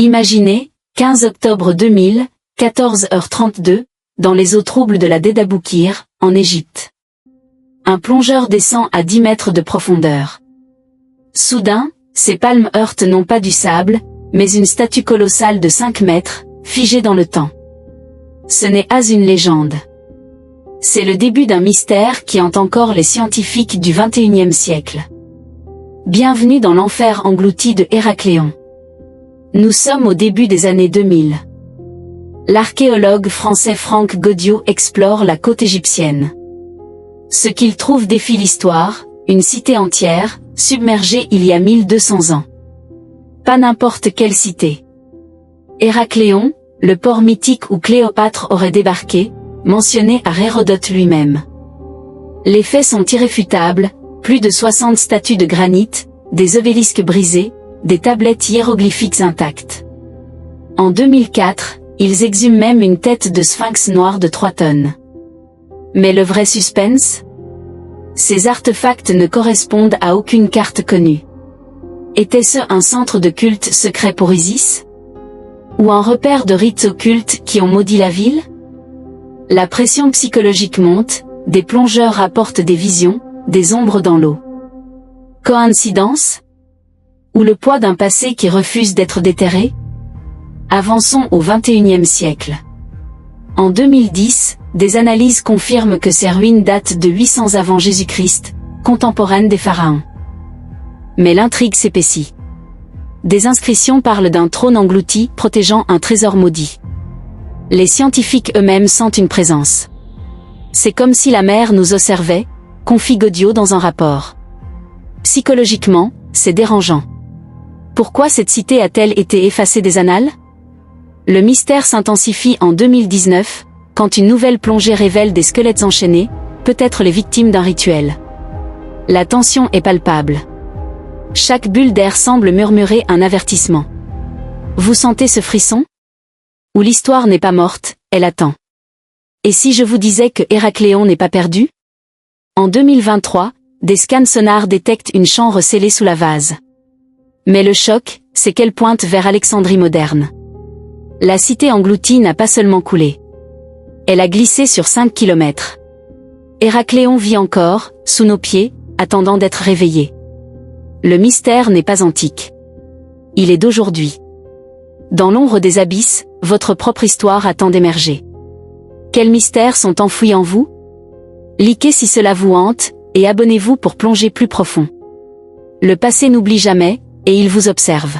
Imaginez, 15 octobre 2000, 14h32, dans les eaux troubles de la Dédaboukir, en Égypte. Un plongeur descend à 10 mètres de profondeur. Soudain, ces palmes heurtent non pas du sable, mais une statue colossale de 5 mètres, figée dans le temps. Ce n'est pas une légende. C'est le début d'un mystère qui hante encore les scientifiques du XXIe siècle. Bienvenue dans l'enfer englouti de Héracléon. Nous sommes au début des années 2000. L'archéologue français Franck Godiot explore la côte égyptienne. Ce qu'il trouve défie l'histoire, une cité entière, submergée il y a 1200 ans. Pas n'importe quelle cité. Héracléon, le port mythique où Cléopâtre aurait débarqué, mentionné par Hérodote lui-même. Les faits sont irréfutables, plus de 60 statues de granit, des obélisques brisés, des tablettes hiéroglyphiques intactes. En 2004, ils exhument même une tête de sphinx noire de 3 tonnes. Mais le vrai suspense? Ces artefacts ne correspondent à aucune carte connue. Était-ce un centre de culte secret pour Isis? Ou un repère de rites occultes qui ont maudit la ville? La pression psychologique monte, des plongeurs rapportent des visions, des ombres dans l'eau. Coïncidence? Ou le poids d'un passé qui refuse d'être déterré? Avançons au XXIe siècle. En 2010, des analyses confirment que ces ruines datent de 800 avant Jésus-Christ, contemporaines des pharaons. Mais l'intrigue s'épaissit. Des inscriptions parlent d'un trône englouti protégeant un trésor maudit. Les scientifiques eux-mêmes sentent une présence. C'est comme si la mer nous observait, confie Godiot dans un rapport. Psychologiquement, c'est dérangeant. Pourquoi cette cité a-t-elle été effacée des annales? Le mystère s'intensifie en 2019, quand une nouvelle plongée révèle des squelettes enchaînés, peut-être les victimes d'un rituel. La tension est palpable. Chaque bulle d'air semble murmurer un avertissement. Vous sentez ce frisson? Où l'histoire n'est pas morte, elle attend. Et si je vous disais que Héracléon n'est pas perdu? En 2023, des scans sonars détectent une chambre scellée sous la vase. Mais le choc, c'est qu'elle pointe vers Alexandrie moderne. La cité engloutie n'a pas seulement coulé. Elle a glissé sur 5 kilomètres. Héracléon vit encore, sous nos pieds, attendant d'être réveillé. Le mystère n'est pas antique. Il est d'aujourd'hui. Dans l'ombre des abysses, votre propre histoire attend d'émerger. Quels mystères sont enfouis en vous? Likez si cela vous hante, et abonnez-vous pour plonger plus profond. Le passé n'oublie jamais, et il vous observe.